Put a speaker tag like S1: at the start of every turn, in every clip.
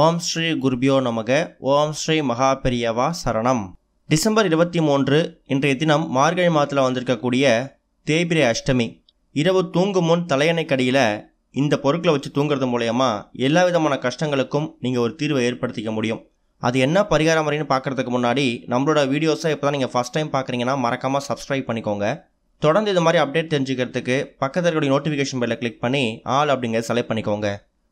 S1: ஓம் ஸ்ரீ குருபியோ நமக. ஓம் ஸ்ரீ மகாபெரியவா சரணம். டிசம்பர் 23 இன்றைய தினம் மார்கழி மாதத்தில் வந்திருக்கக்கூடிய தேய்பிரை அஷ்டமி. இரவு தூங்கும் முன் தலையணைக்கடியில் இந்த பொருட்களை வச்சு தூங்குறது மூலயமா எல்லா விதமான கஷ்டங்களுக்கும் நீங்கள் ஒரு தீர்வை ஏற்படுத்திக்க முடியும். அது என்ன பரிகார முறைன்னு பார்க்குறதுக்கு முன்னாடி நம்மளோட வீடியோஸை இப்போ தான் நீங்கள் ஃபஸ்ட் டைம் பார்க்குறீங்கன்னா மறக்காமல் சப்ஸ்கிரைப் பண்ணிக்கோங்க. தொடர்ந்து இது மாதிரி அப்டேட் தெரிஞ்சுக்கிறதுக்கு பக்கத்தில் இருக்கக்கூடிய நோட்டிஃபிகேஷன் பெல்லை கிளிக் பண்ணி ஆல் அப்படிங்கிறத செலக்ட் பண்ணிக்கோங்க.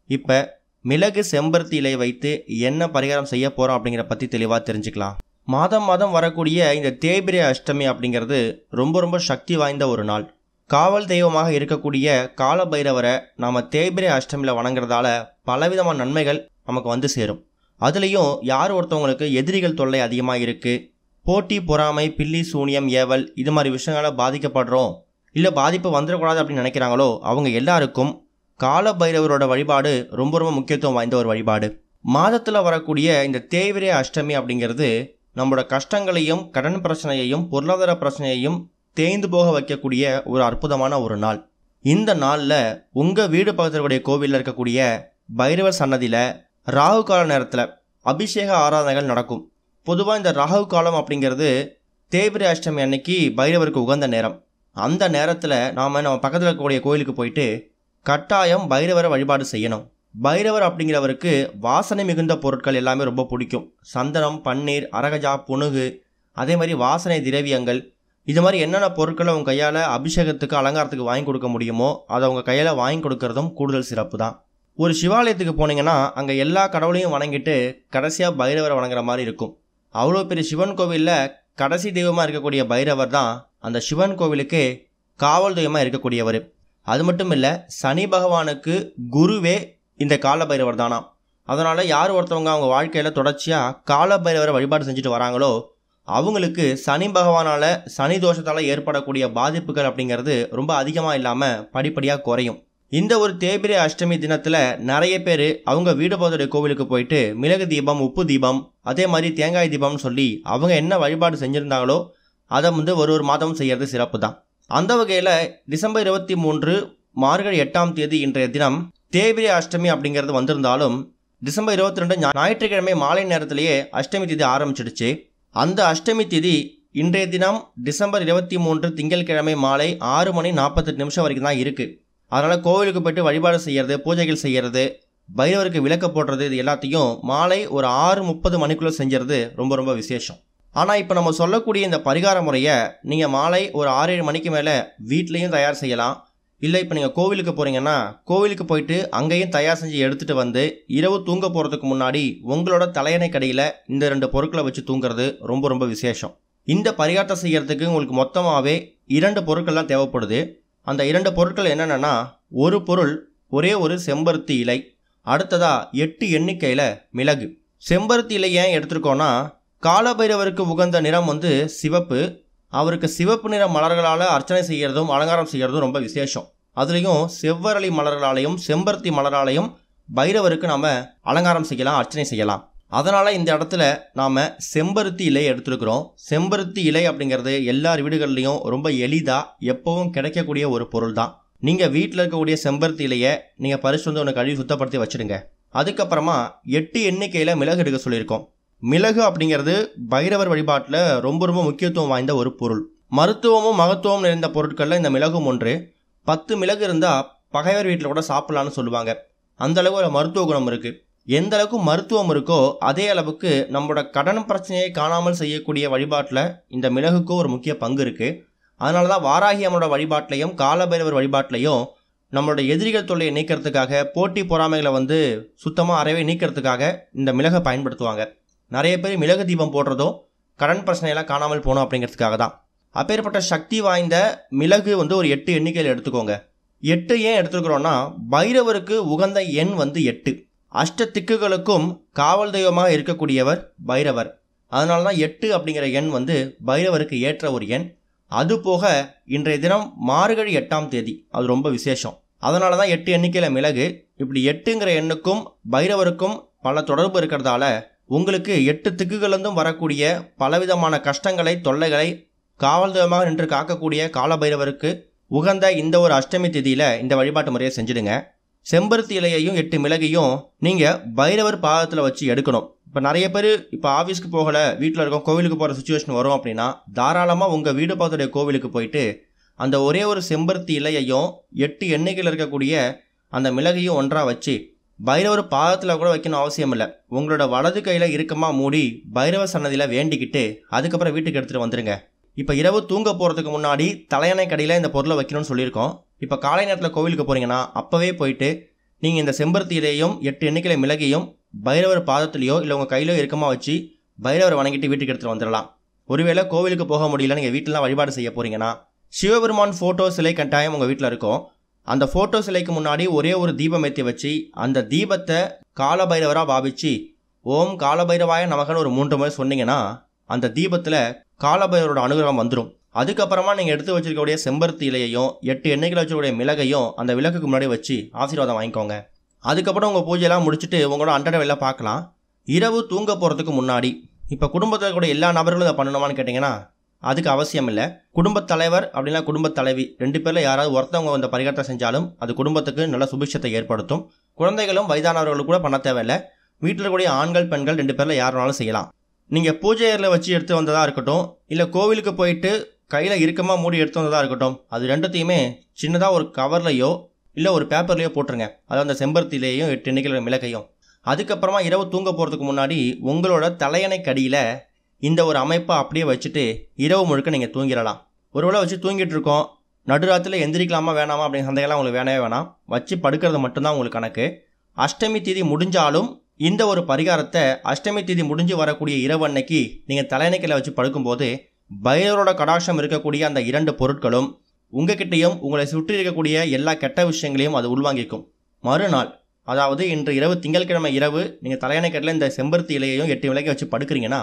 S1: இப்போ மிளகு செம்பருத்தி இலை வைத்து என்ன பரிகாரம் செய்ய போகிறோம் அப்படிங்கிற பற்றி தெளிவாக தெரிஞ்சுக்கலாம். மாதம் மாதம் வரக்கூடிய இந்த தேய்பிரை அஷ்டமி அப்படிங்கிறது ரொம்ப சக்தி வாய்ந்த ஒரு நாள். காவல் தெய்வமாக இருக்கக்கூடிய கால பைரவரை நாம் தேய்பிரை அஷ்டமியில் வணங்குறதால பலவிதமான நன்மைகள் நமக்கு வந்து சேரும். அதுலேயும் யார் ஒருத்தவங்களுக்கு எதிரிகள் தொல்லை அதிகமாக இருக்குது, போட்டி பொறாமை பில்லி சூனியம் ஏவல் இது மாதிரி விஷயங்களால் பாதிக்கப்படுறோம், இல்லை பாதிப்பு வந்துடக்கூடாது அப்படின்னு நினைக்கிறாங்களோ அவங்க எல்லாருக்கும் கால பைரவரோட வழிபாடு ரொம்ப முக்கியத்துவம் வாய்ந்த ஒரு வழிபாடு. மாதத்தில் வரக்கூடிய இந்த தேய்பிரை அஷ்டமி அப்படிங்கிறது நம்மளோட கஷ்டங்களையும் கடன் பிரச்சனையையும் பொருளாதார பிரச்சனையையும் தேய்ந்து போக வைக்கக்கூடிய ஒரு அற்புதமான ஒரு நாள். இந்த நாளில் உங்கள் வீடு பக்கத்தில் இருக்கக்கூடிய கோவிலில் இருக்கக்கூடிய பைரவர் சன்னதியில் ராகு கால நேரத்தில் அபிஷேக ஆராதனைகள் நடக்கும். பொதுவாக இந்த ராகு காலம் அப்படிங்கிறது தேய்பிரை அஷ்டமி அன்னைக்கு பைரவருக்கு உகந்த நேரம். அந்த நேரத்தில் நம்ம பக்கத்தில் இருக்கக்கூடிய கோயிலுக்கு போயிட்டு கட்டாயம் பைரவரை வழிபாடு செய்யணும். பைரவர் அப்படிங்கிறவருக்கு வாசனை மிகுந்த பொருட்கள் எல்லாமே ரொம்ப பிடிக்கும். சந்தனம், பன்னீர், அரகஜா, புனுகு, அதே மாதிரி வாசனை திரவியங்கள், இது மாதிரி என்னென்ன பொருட்களை அவங்க கையால் அபிஷேகத்துக்கு அலங்காரத்துக்கு வாங்கி கொடுக்க முடியுமோ அதை அவங்க கையால் வாங்கி கொடுக்கறதும் கூடுதல் சிறப்பு தான். ஒரு சிவாலயத்துக்கு போனீங்கன்னா அங்கே எல்லா கடவுளையும் வணங்கிட்டு கடைசியாக பைரவரை வணங்குற மாதிரி இருக்கும். அவ்வளோ பெரிய சிவன் கோவிலில் கடைசி தெய்வமாக இருக்கக்கூடிய பைரவர் தான் அந்த சிவன் கோவிலுக்கு காவல் தெய்வமாக இருக்கக்கூடியவர். அது மட்டும் இல்லை, சனி பகவானுக்கு குருவே இந்த கால பைரவர் தானா. அதனால் யார் ஒருத்தவங்க அவங்க வாழ்க்கையில் தொடர்ச்சியாக கால பைரவரை வழிபாடு செஞ்சுட்டு வராங்களோ அவங்களுக்கு சனி பகவானால் சனி தோஷத்தால் ஏற்படக்கூடிய பாதிப்புகள் அப்படிங்கிறது ரொம்ப அதிகமாக இல்லாமல் படிப்படியாக குறையும். இந்த ஒரு தேய்பிரை அஷ்டமி தினத்தில் நிறைய பேர் அவங்க வீடு போதோடைய கோவிலுக்கு போயிட்டு மிளகு தீபம், உப்பு தீபம், அதே மாதிரி தேங்காய் தீபம்னு சொல்லி அவங்க என்ன வழிபாடு செஞ்சுருந்தாங்களோ அதை ஒரு மாதம் செய்கிறது சிறப்பு தான். அந்த வகையில் டிசம்பர் 23 மார்கழி 8ஆம் தேதி இன்றைய தினம் தேய்பிரை அஷ்டமி அப்படிங்கிறது வந்திருந்தாலும் டிசம்பர் 22 ஞாயிற்றுக்கிழமை மாலை நேரத்திலேயே அஷ்டமி திதி ஆரம்பிச்சிடுச்சு. அந்த அஷ்டமி திதி இன்றைய தினம் டிசம்பர் 23 திங்கட்கிழமை மாலை 6:48 வரைக்கும் தான் இருக்குது. அதனால் கோவிலுக்கு போய்ட்டு வழிபாடு செய்கிறது, பூஜைகள் செய்கிறது, பைரவருக்கு விளக்கு போடுறது, இது எல்லாத்தையும் மாலை ஒரு 6:30 மணிக்குள்ளே செஞ்சுறது ரொம்ப விசேஷம். ஆனால் இப்போ நம்ம சொல்லக்கூடிய இந்த பரிகார முறையை நீங்கள் மாலை ஒரு 6-7 மணிக்கு மேலே வீட்லேயும் தயார் செய்யலாம். இல்லை இப்போ நீங்கள் கோவிலுக்கு போகிறீங்கன்னா கோவிலுக்கு போயிட்டு அங்கேயும் தயார் செஞ்சு எடுத்துகிட்டு வந்து இரவு தூங்க போகிறதுக்கு முன்னாடி உங்களோட தலையணை கடையில் இந்த 2 பொருட்களை வச்சு தூங்குறது ரொம்ப விசேஷம். இந்த பரிகாரத்தை செய்கிறதுக்கு உங்களுக்கு மொத்தமாகவே 2 பொருட்கள் தான் தேவைப்படுது. அந்த 2 பொருட்கள் என்னென்னா, ஒரு பொருள் ஒரே ஒரு செம்பருத்தி இலை, அடுத்ததாக 8 எண்ணிக்கையில் மிளகு. செம்பருத்தி இலை ஏன் எடுத்துருக்கோன்னா, காலபைரவருக்கு உகந்த நிறம் சிவப்பு. அவருக்கு சிவப்பு நிற மலர்களால் அர்ச்சனை செய்கிறதும் அலங்காரம் செய்கிறதும் ரொம்ப விசேஷம். அதுலேயும் செவ்வரளி மலர்களாலையும் செம்பருத்தி மலராலையும் பைரவருக்கு நாம் அலங்காரம் செய்யலாம், அர்ச்சனை செய்யலாம். அதனால் இந்த இடத்துல நாம் செம்பருத்தி இலை எடுத்துருக்குறோம். செம்பருத்தி இலை அப்படிங்கிறது எல்லார் வீடுகள்லேயும் ரொம்ப எளிதாக எப்பவும் கிடைக்கக்கூடிய ஒரு பொருள் தான். நீங்கள் வீட்டில் இருக்கக்கூடிய செம்பருத்தி இலையை நீங்கள் பறிச்சு ஒன்று கழுவி சுத்தப்படுத்தி வச்சுடுங்க. அதுக்கப்புறமா 8 எண்ணிக்கையில் மிளகு எடுக்க சொல்லியிருக்கோம். மிளகு அப்படிங்கிறது பைரவர் வழிபாட்டில் ரொம்ப முக்கியத்துவம் வாய்ந்த ஒரு பொருள். மருத்துவமும் மகத்துவமும் நிறைந்த பொருட்களில் இந்த மிளகும் ஒன்று. 10 மிளகு இருந்தால் பகைவர் வீட்டில் கூட சாப்பிட்லான்னு சொல்லுவாங்க. அந்த அளவு மருத்துவ குணம் இருக்குது. எந்த அளவுக்கு மருத்துவம் இருக்கோ அதே அளவுக்கு நம்மளோட கடன் பிரச்சனையை காணாமல் செய்யக்கூடிய வழிபாட்டில் இந்த மிளகுக்கு ஒரு முக்கிய பங்கு இருக்குது. அதனால தான் வாராகி அம்மனோட வழிபாட்டிலையும் காலபைரவர் வழிபாட்டிலையும் நம்மளோட எதிரிகள் தொல்லையை நீக்கிறதுக்காக, போட்டி பொறாமைகளை சுத்தமாக அறவே நீக்கிறதுக்காக இந்த மிளகை பயன்படுத்துவாங்க. நிறைய பேர் மிளகு தீபம் போடுறதும் கடன் பிரச்சனையெல்லாம் காணாமல் போகணும் அப்படிங்கிறதுக்காக தான். அப்பேற்பட்ட சக்தி வாய்ந்த மிளகு ஒரு 8 எண்ணிக்கையில் எடுத்துக்கோங்க. 8 ஏன் எடுத்துக்கிறோன்னா, பைரவருக்கு உகந்த எண் 8. அஷ்ட திக்குகளுக்கும் காவல் தெய்வமாக இருக்கக்கூடியவர் பைரவர். அதனால தான் 8 அப்படிங்கிற எண் பைரவருக்கு ஏற்ற ஒரு எண். அதுபோக இன்றைய தினம் மார்கழி 8ஆம் தேதி, அது ரொம்ப விசேஷம். அதனால தான் 8 எண்ணிக்கையில் மிளகு. இப்படி 8ங்கிற எண்ணுக்கும் பைரவருக்கும் பல தொடர்பு இருக்கிறதால உங்களுக்கு 8 திக்குகளிலிருந்தும் வரக்கூடிய பலவிதமான கஷ்டங்களை, தொல்லைகளை காவல் தெய்வமாக நின்று காக்கக்கூடிய காலபைரவருக்கு உகந்த இந்த ஒரு அஷ்டமி திதியில் இந்த வழிபாட்டு முறையை செஞ்சுடுங்க. செம்பருத்தி இலையையும் 8 மிளகையும் நீங்கள் பைரவர் பாதத்தில் வச்சு எடுக்கணும். இப்போ நிறைய பேர் இப்போ ஆஃபீஸ்க்கு போகலை, வீட்டில் இருக்கோம், கோவிலுக்கு போகிற சுச்சுவேஷன் வரும் அப்படின்னா தாராளமாக உங்கள் வீடு பார்த்துடைய கோவிலுக்கு போயிட்டு அந்த ஒரே ஒரு செம்பருத்தி இலையையும் 8 எண்ணெய்கள் இருக்கக்கூடிய அந்த மிளகையும் ஒன்றாக வச்சு பைரவர் பாதத்தில் கூட வைக்கணும் அவசியம் இல்லை. உங்களோட வலது கையில் இறுக்கமாக மூடி பைரவர் சன்னதியில் வேண்டிக்கிட்டு அதுக்கப்புறம் வீட்டுக்கு எடுத்துகிட்டு வந்துடுங்க. இப்போ இரவு தூங்க போகிறதுக்கு முன்னாடி தலையணை கடியில் இந்த பொருளை வைக்கணும்னு சொல்லியிருக்கோம். இப்போ காலை நேரத்தில் கோவிலுக்கு போகிறீங்கன்னா அப்போவே போயிட்டு நீங்கள் இந்த செம்பருத்தி இலையும் 8 எண்ணிக்கை மிளகையும் பைரவர் பாதத்துலையோ இல்லை உங்கள் கையிலோ இறுக்கமாக வச்சு பைரவரை வணங்கிட்டு வீட்டுக்கு எடுத்துகிட்டு வந்துடலாம். ஒருவேளை கோவிலுக்கு போக முடியல, நீங்கள் வீட்டிலாம் வழிபாடு செய்ய போகிறீங்கன்னா சிவபெருமான் ஃபோட்டோ சிலை கட்டாயம் உங்கள் வீட்டில் இருக்கும். அந்த ஃபோட்டோ சிலைக்கு முன்னாடி ஒரே ஒரு தீபம் ஏற்றி வச்சு அந்த தீபத்தை காலபைரவராக பாவிச்சு ஓம் காலபைரவாய நமகன்னு ஒரு 3 முறை சொன்னீங்கன்னா அந்த தீபத்தில் காலபைரவரோட அனுகிரகம் வந்துடும். அதுக்கப்புறமா நீங்கள் எடுத்து வச்சிருக்கக்கூடிய செம்பருத்தி இலையையும் 8 எண்ணெய்களை வச்சிருக்கக்கூடிய மிளகையும் அந்த விளக்குக்கு முன்னாடி வச்சு ஆசீர்வாதம் வாங்கிக்கோங்க. அதுக்கப்புறம் உங்கள் பூஜையெல்லாம் முடிச்சுட்டு உங்களோட அன்றாட வேலை பார்க்கலாம். இரவு தூங்க போகிறதுக்கு முன்னாடி இப்போ குடும்பத்தில் கூட எல்லா நபர்களும் இதை பண்ணணுமான்னு கேட்டிங்கன்னா அதுக்கு அவசியம் இல்லை. குடும்பத் தலைவர் அப்படின்னா குடும்பத் தலைவி 2 பேரில் யாராவது ஒருத்தவங்க இந்த பரிகாரத்தை செஞ்சாலும் அது குடும்பத்துக்கு நல்ல சுபிட்சத்தை ஏற்படுத்தும். குழந்தைகளும் வயதானவர்களும் கூட பண்ண தேவையில்லை. வீட்டில் இருக்கக்கூடிய ஆண்கள் பெண்கள் 2 பேரில் யாருனாலும் செய்யலாம். நீங்கள் பூஜை அறையில் வச்சு எடுத்து வந்ததாக இருக்கட்டும், இல்லை கோவிலுக்கு போயிட்டு கையில் இறுக்கமாக மூடி எடுத்து வந்ததாக இருக்கட்டும், அது ரெண்டுத்தையுமே சின்னதாக ஒரு கவர்லையோ இல்லை ஒரு பேப்பர்லையோ போட்டுருங்க. அதாவது அந்த செம்பருத்திலேயும் 8 எண்ணிக்கை மிளகையும். அதுக்கப்புறமா இரவு தூங்க போகிறதுக்கு முன்னாடி உங்களோட தலையணை கடியில் இந்த ஒரு அமைப்பை அப்படியே வச்சுட்டு இரவு முழுக்க நீங்கள் தூங்கிடலாம். ஒருவேளை வச்சு தூங்கிட்டு இருக்கோம், நடுராத்தில் எந்திரிக்கலாமா வேணாமா அப்படிங்கிற சந்தேகம்லாம் உங்களுக்கு வேணவே வேணாம். வச்சு படுக்கிறது மட்டும்தான் உங்களுக்கு கணக்கு. அஷ்டமி தேதி முடிஞ்சாலும் இந்த ஒரு பரிகாரத்தை அஷ்டமி தேதி முடிஞ்சு வரக்கூடிய இரவு அன்னைக்கு நீங்கள் தலையணைக்கையில் வச்சு படுக்கும்போது பைரவரோட கடாட்சம் இருக்கக்கூடிய அந்த 2 பொருட்களும் உங்ககிட்டையும் உங்களை சுற்றி இருக்கக்கூடிய எல்லா கெட்ட விஷயங்களையும் அது உள்வாங்கிக்கும். மறுநாள், அதாவது இன்று இரவு திங்கட்கிழமை இரவு நீங்கள் தலையணைக்கட்டில் இந்த செம்பருத்தி இலையையும் 8 மிளகை வச்சு படுக்கிறீங்கன்னா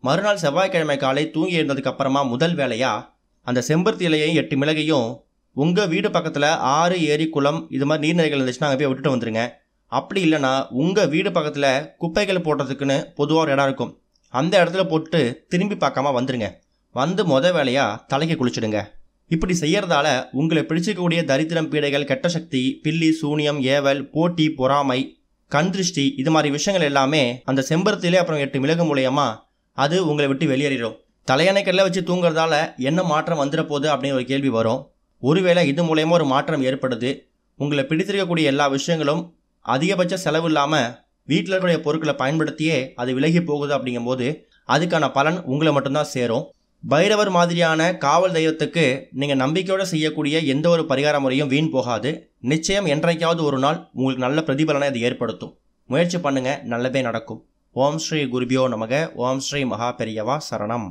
S1: மறுநாள் செவ்வாய்க்கிழமை காலை தூங்கி எழுந்ததுக்கு அப்புறமா முதல் வேலையாக அந்த செம்பருத்தி இலையையும் 8 மிளகையும் உங்கள் வீடு பக்கத்தில் ஆறு, ஏரி, குளம் இது மாதிரி நீர்நிலைகள் இருந்துச்சுன்னா அங்கே போய் விட்டுட்டு வந்துடுங்க. அப்படி இல்லைனா உங்கள் வீடு பக்கத்தில் குப்பைகள் போடுறதுக்குன்னு பொதுவாக ஒரு இடம் இருக்கும், அந்த இடத்துல போட்டு திரும்பி பார்க்காம வந்துடுங்க. வந்து வேலையாக தலைக்கு குளிச்சுடுங்க. இப்படி செய்யறதால உங்களை பிடிச்சிக்கக்கூடிய தரித்திரம், பீடைகள், கெட்ட சக்தி, பில்லி, சூனியம், ஏவல், போட்டி, பொறாமை, கண் திருஷ்டி இது மாதிரி விஷயங்கள் எல்லாமே அந்த செம்பருத்திலே அப்புறம் 8 மிளகு மூலயமா அது உங்களை விட்டு வெளியேறிடும். தலையணைக்கல்ல வச்சு தூங்குறதால என்ன மாற்றம் வந்துட போகுது அப்படின்னு ஒரு கேள்வி வரும். ஒருவேளை இது மூலயமா ஒரு மாற்றம் ஏற்படுது, உங்களை பிடித்திருக்கக்கூடிய எல்லா விஷயங்களும் அதிகபட்ச செலவு இல்லாமல் வீட்டில் இருக்கக்கூடிய பொருட்களை பயன்படுத்தியே அது விலகி போகுது அப்படிங்கும்போது அதுக்கான பலன் உங்களை மட்டும்தான் சேரும். பைரவர் மாதிரியான காவல் தெய்வத்துக்கு நீங்கள் நம்பிக்கையோடு செய்யக்கூடிய எந்த ஒரு பரிகார முறையும் வீண் போகாது. நிச்சயம் என்றைக்காவது ஒரு நாள் உங்களுக்கு நல்ல பிரதிபலனை அது ஏற்படுத்தும். முயற்சி பண்ணுங்க, நல்லதே நடக்கும். ஓம் ஸ்ரீ குருபியோ நமக. ஓம் ஸ்ரீ மகா பெரியவா சரணம்.